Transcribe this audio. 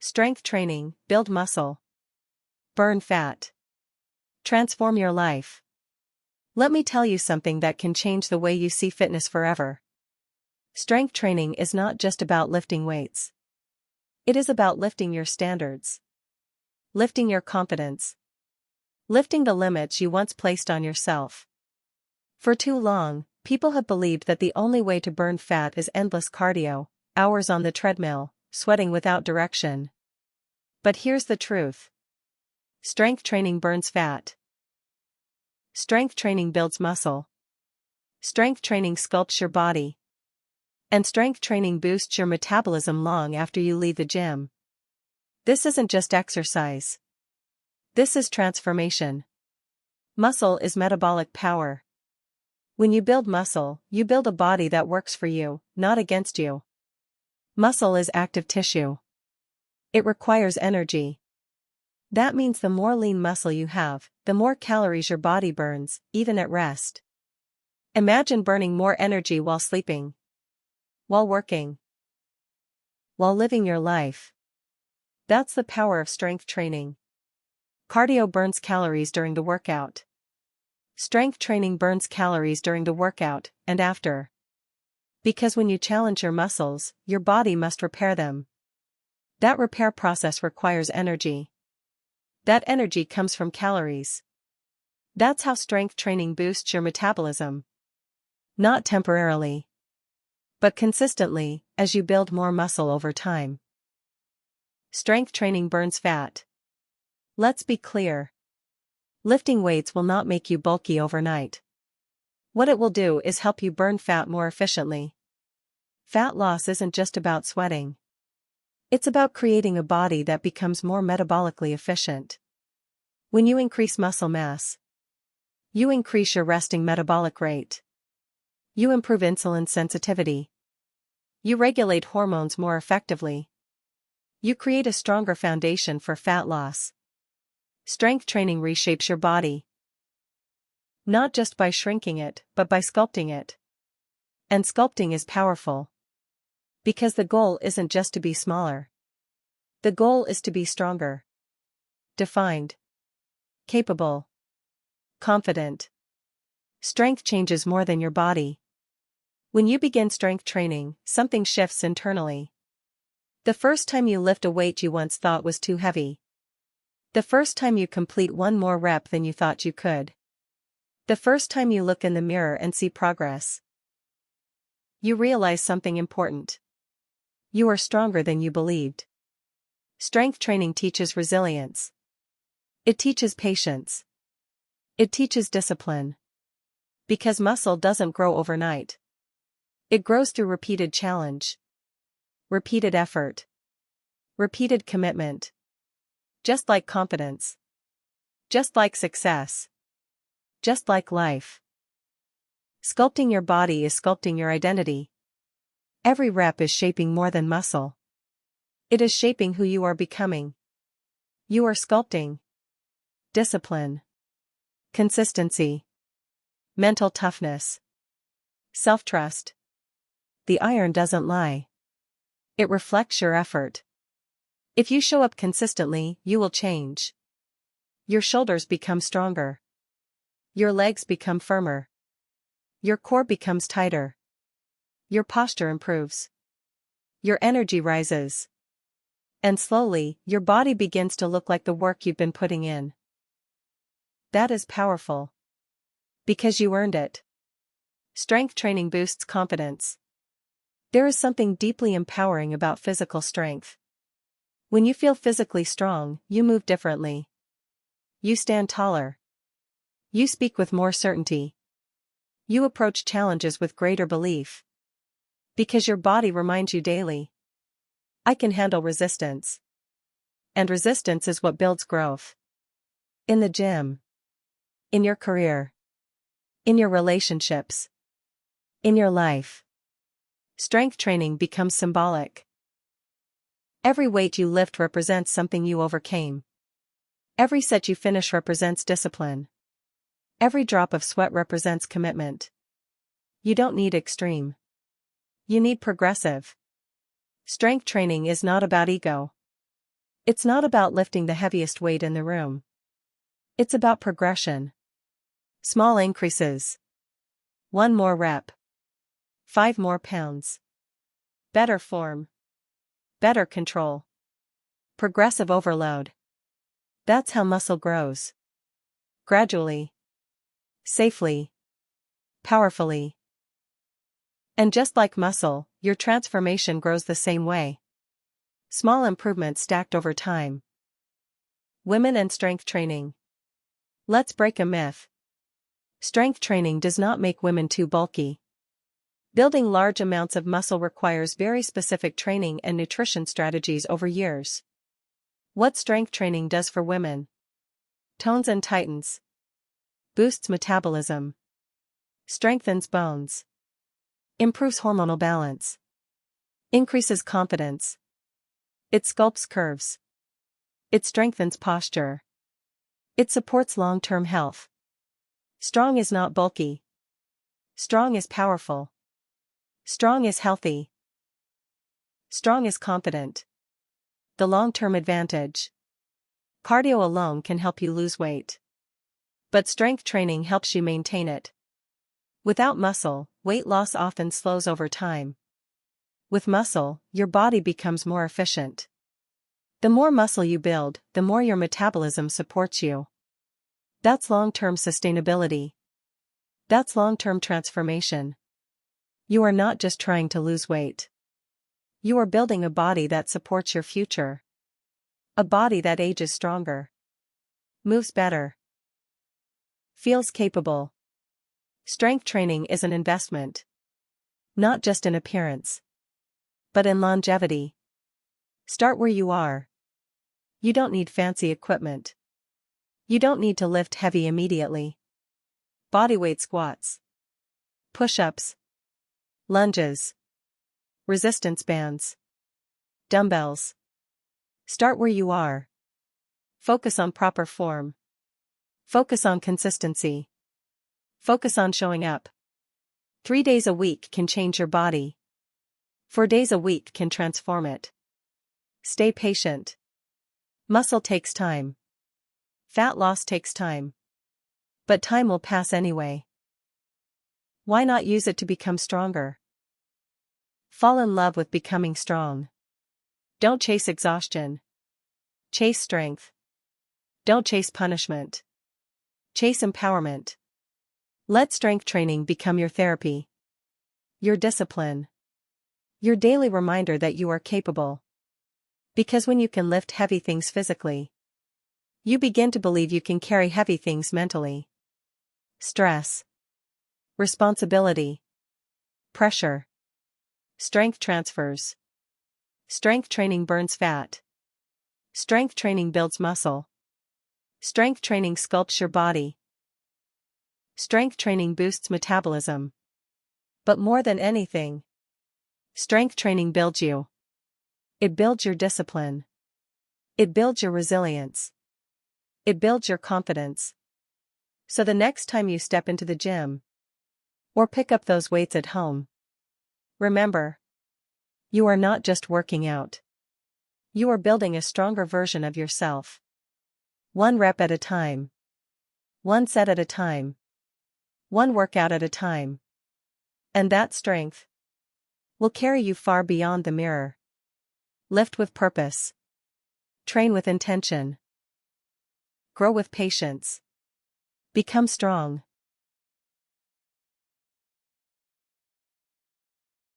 Strength training, build muscle. Burn fat. Transform your life. Let me tell you something that can change the way you see fitness forever. Strength training is not just about lifting weights. It is about lifting your standards. Lifting your confidence. Lifting the limits you once placed on yourself. For too long, people have believed that the only way to burn fat is endless cardio, hours on the treadmill, sweating without direction. But here's the truth. Strength training burns fat. Strength training builds muscle. Strength training sculpts your body. And strength training boosts your metabolism long after you leave the gym. This isn't just exercise. This is transformation. Muscle is metabolic power. When you build muscle, you build a body that works for you, not against you. Muscle is active tissue. It requires energy. That means the more lean muscle you have, the more calories your body burns, even at rest. Imagine burning more energy while sleeping, while working, while living your life. That's the power of strength training. Cardio burns calories during the workout. Strength training burns calories during the workout and after. Because when you challenge your muscles, your body must repair them. That repair process requires energy. That energy comes from calories. That's how strength training boosts your metabolism. Not temporarily, but consistently, as you build more muscle over time. Strength training burns fat. Let's be clear. Lifting weights will not make you bulky overnight. What it will do is help you burn fat more efficiently. Fat loss isn't just about sweating. It's about creating a body that becomes more metabolically efficient. When you increase muscle mass, you increase your resting metabolic rate. You improve insulin sensitivity. You regulate hormones more effectively. You create a stronger foundation for fat loss. Strength training reshapes your body. Not just by shrinking it, but by sculpting it. And sculpting is powerful. Because the goal isn't just to be smaller. The goal is to be stronger. Defined. Capable. Confident. Strength changes more than your body. When you begin strength training, something shifts internally. The first time you lift a weight you once thought was too heavy. The first time you complete one more rep than you thought you could. The first time you look in the mirror and see progress. You realize something important. You are stronger than you believed. Strength training teaches resilience. It teaches patience. It teaches discipline. Because muscle doesn't grow overnight. It grows through repeated challenge. Repeated effort. Repeated commitment. Just like confidence. Just like success. Just like life. Sculpting your body is sculpting your identity. Every rep is shaping more than muscle. It is shaping who you are becoming. You are sculpting discipline, consistency, mental toughness, self-trust. The iron doesn't lie. It reflects your effort. If you show up consistently, you will change. Your shoulders become stronger. Your legs become firmer. Your core becomes tighter. Your posture improves. Your energy rises. And slowly, your body begins to look like the work you've been putting in. That is powerful. Because you earned it. Strength training boosts confidence. There is something deeply empowering about physical strength. When you feel physically strong, you move differently. You stand taller. You speak with more certainty. You approach challenges with greater belief. Because your body reminds you daily. I can handle resistance. And resistance is what builds growth. In the gym. In your career. In your relationships. In your life. Strength training becomes symbolic. Every weight you lift represents something you overcame. Every set you finish represents discipline. Every drop of sweat represents commitment. You don't need extreme. You need progressive. Strength training is not about ego. It's not about lifting the heaviest weight in the room. It's about progression. Small increases. 1 more rep. 5 more pounds. Better form. Better control. Progressive overload. That's how muscle grows. Gradually. Safely. Powerfully. And just like muscle, your transformation grows the same way. Small improvements stacked over time. Women and strength training. Let's break a myth. Strength training does not make women too bulky. Building large amounts of muscle requires very specific training and nutrition strategies over years. What strength training does for women? Tones and tightens. Boosts metabolism. Strengthens bones. Improves hormonal balance. Increases confidence. It sculpts curves. It strengthens posture. It supports long-term health. Strong is not bulky. Strong is powerful. Strong is healthy. Strong is confident. The long-term advantage. Cardio alone can help you lose weight. But strength training helps you maintain it. Without muscle, weight loss often slows over time. With muscle, your body becomes more efficient. The more muscle you build, the more your metabolism supports you. That's long-term sustainability. That's long-term transformation. You are not just trying to lose weight. You are building a body that supports your future. A body that ages stronger. Moves better. Feels capable. Strength training is an investment. Not just in appearance. But in longevity. Start where you are. You don't need fancy equipment. You don't need to lift heavy immediately. Bodyweight squats. Push-ups. Lunges. Resistance bands. Dumbbells. Start where you are. Focus on proper form. Focus on consistency. Focus on showing up. 3 days a week can change your body. 4 days a week can transform it. Stay patient. Muscle takes time. Fat loss takes time. But time will pass anyway. Why not use it to become stronger? Fall in love with becoming strong. Don't chase exhaustion. Chase strength. Don't chase punishment. Chase empowerment. Let strength training become your therapy. Your discipline. Your daily reminder that you are capable. Because when you can lift heavy things physically, you begin to believe you can carry heavy things mentally. Stress. Responsibility. Pressure. Strength transfers. Strength training burns fat. Strength training builds muscle. Strength training sculpts your body. Strength training boosts metabolism. But more than anything, strength training builds you. It builds your discipline. It builds your resilience. It builds your confidence. So the next time you step into the gym, or pick up those weights at home, remember, you are not just working out. You are building a stronger version of yourself. 1 rep at a time. 1 set at a time. 1 workout at a time. And that strength will carry you far beyond the mirror. Lift with purpose. Train with intention. Grow with patience. Become strong.